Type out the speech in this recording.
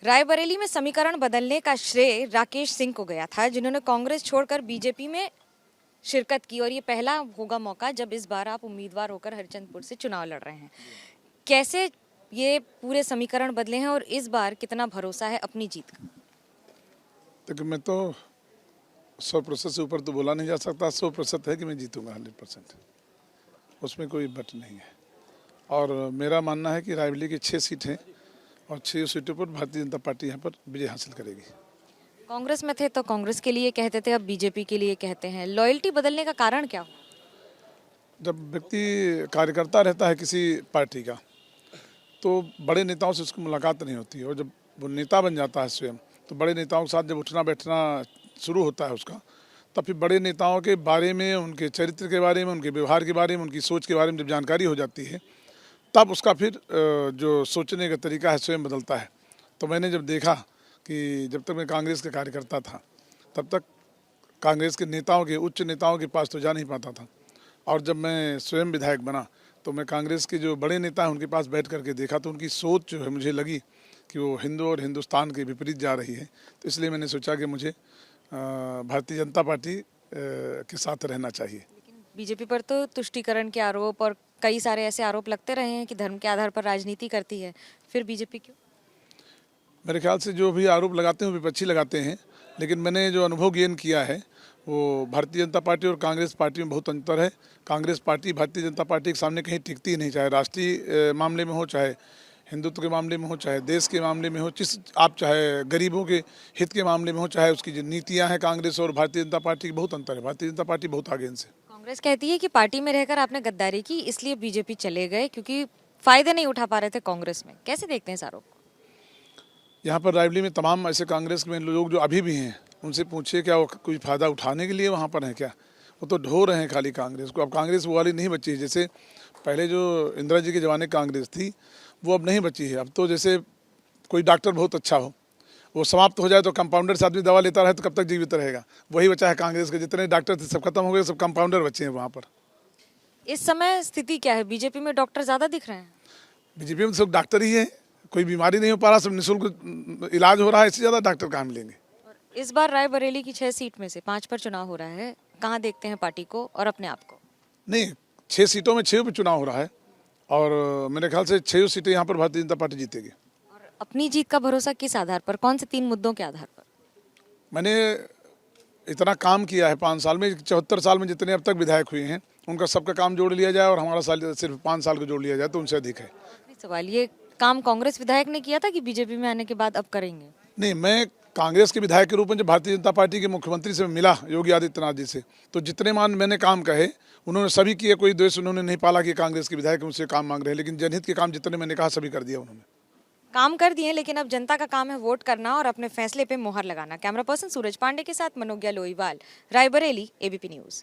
रायबरेली में समीकरण बदलने का श्रेय राकेश सिंह को गया था, जिन्होंने कांग्रेस छोड़कर बीजेपी में शिरकत की और ये पहला होगा मौका जब इस बार आप उम्मीदवार होकर हरिचंदपुर से चुनाव लड़ रहे हैं। कैसे ये पूरे समीकरण बदले हैं और इस बार कितना भरोसा है अपनी जीत का? देखिए, मैं तो 100% से ऊपर तो बोला नहीं जा सकता। 100% है कि मैं जीतूंगा, 100%। उसमें कोई बट नहीं है। और मेरा मानना है कि रायबरेली की 6 सीट हैं और 6 सीटों पर भारतीय जनता पार्टी यहाँ पर विजय हासिल करेगी। कांग्रेस में थे तो कांग्रेस के लिए कहते थे, अब बीजेपी के लिए कहते हैं। लॉयल्टी बदलने का कारण क्या हो? जब व्यक्ति कार्यकर्ता रहता है किसी पार्टी का, तो बड़े नेताओं से उसकी मुलाकात नहीं होती है, और जब वो नेता बन जाता है स्वयं, तो बड़े नेताओं के साथ जब उठना बैठना शुरू होता है उसका, तब फिर बड़े नेताओं के बारे में, उनके चरित्र के बारे में, उनके व्यवहार के बारे में, उनकी सोच के बारे में जब जानकारी हो जाती है, तब उसका फिर जो सोचने का तरीका है स्वयं बदलता है। तो मैंने जब देखा कि जब तक मैं कांग्रेस का कार्यकर्ता था, तब तक कांग्रेस के नेताओं के, उच्च नेताओं के पास तो जा नहीं पाता था, और जब मैं स्वयं विधायक बना तो मैं कांग्रेस के जो बड़े नेता हैं उनके पास बैठ करके देखा, तो उनकी सोच जो है मुझे लगी कि वो हिंदू और हिंदुस्तान के विपरीत जा रही है। तो इसलिए मैंने सोचा कि मुझे भारतीय जनता पार्टी के साथ रहना चाहिए। बीजेपी पर तो तुष्टीकरण के आरोप और कई सारे ऐसे आरोप लगते रहे हैं कि धर्म के आधार पर राजनीति करती है, फिर बीजेपी क्यों? मेरे ख्याल से जो भी आरोप लगाते हैं विपक्षी लगाते हैं, लेकिन मैंने जो अनुभव गेन किया है वो भारतीय जनता पार्टी और कांग्रेस पार्टी में बहुत अंतर है। कांग्रेस पार्टी भारतीय जनता पार्टी के सामने कहीं टिकती नहीं, चाहे राष्ट्रीय मामले में हो, चाहे हिंदुत्व के मामले में हो, चाहे देश के मामले में हो, आप चाहे गरीबों के हित के मामले में हो, चाहे उसकी जो नीतियाँ हैं कांग्रेस और भारतीय जनता पार्टी की बहुत अंतर है। भारतीय जनता पार्टी बहुत आगे इनसे। कांग्रेस कहती है कि पार्टी में रहकर आपने गद्दारी की, इसलिए बीजेपी चले गए क्योंकि फायदे नहीं उठा पा रहे थे कांग्रेस में। कैसे देखते हैं इस आरोप को? यहाँ पर रायबरेली में तमाम ऐसे कांग्रेस में लोग जो अभी भी हैं, उनसे पूछिए क्या वो कोई फ़ायदा उठाने के लिए वहाँ पर हैं क्या? वो तो ढो रहे हैं खाली कांग्रेस को। अब कांग्रेस वो वाली नहीं बची है, जैसे पहले जो इंदिरा जी के ज़माने कांग्रेस थी वो अब नहीं बची है। अब तो जैसे कोई डॉक्टर बहुत अच्छा हो, वो समाप्त हो जाए तो कंपाउंडर से आदमी दवा लेता रहे तो कब तक जीवित रहेगा? वही बचा है कांग्रेस के। जितने डॉक्टर थे सब खत्म हो गए, सब कंपाउंडर बचे हैं वहाँ पर। इस समय स्थिति क्या है? बीजेपी में डॉक्टर ज्यादा दिख रहे हैं? बीजेपी में सब डॉक्टर ही है, कोई बीमारी नहीं हो पा रहा, सब निःशुल्क इलाज हो रहा है, इससे ज़्यादा डॉक्टर कहाँ मिलेंगे? इस बार रायबरेली की 6 सीट में से 5 पर चुनाव हो रहा है। कहाँ देखते हैं पार्टी को और अपने आप को? नहीं, 6 सीटों में 6 पे चुनाव हो रहा है, और मेरे ख्याल से 6 सीटें यहाँ पर भारतीय जनता पार्टी जीतेगी। और अपनी जीत का भरोसा किस आधार पर? कौन से 3 मुद्दों के आधार पर? मैंने इतना काम किया है 5 साल में, 74 साल में जितने अब तक विधायक हुए हैं उनका सबका काम जोड़ लिया जाए और हमारा साल सिर्फ 5 साल को जोड़ लिया जाए तो उनसे अधिक है। आखिरी सवाल, ये काम कांग्रेस विधायक ने किया था कि बीजेपी में आने के बाद अब करेंगे? नहीं, मैं कांग्रेस के विधायक के रूप में जब भारतीय जनता पार्टी के मुख्यमंत्री से मिला, योगी आदित्यनाथ जी से, तो जितने मैंने काम कहे उन्होंने सभी किए। कोई द्वेष उन्होंने नहीं पाला कि कांग्रेस के विधायक मुझसे काम मांग रहे हैं, लेकिन जनहित के काम जितने मैंने कहा सभी कर दिया उन्होंने। काम कर दिए, लेकिन अब जनता का काम है वोट करना और अपने फैसले पे मोहर लगाना। कैमरा पर्सन सूरज पांडे के साथ मनोज्ञा लोईवाल, रायबरेली, एबीपी न्यूज।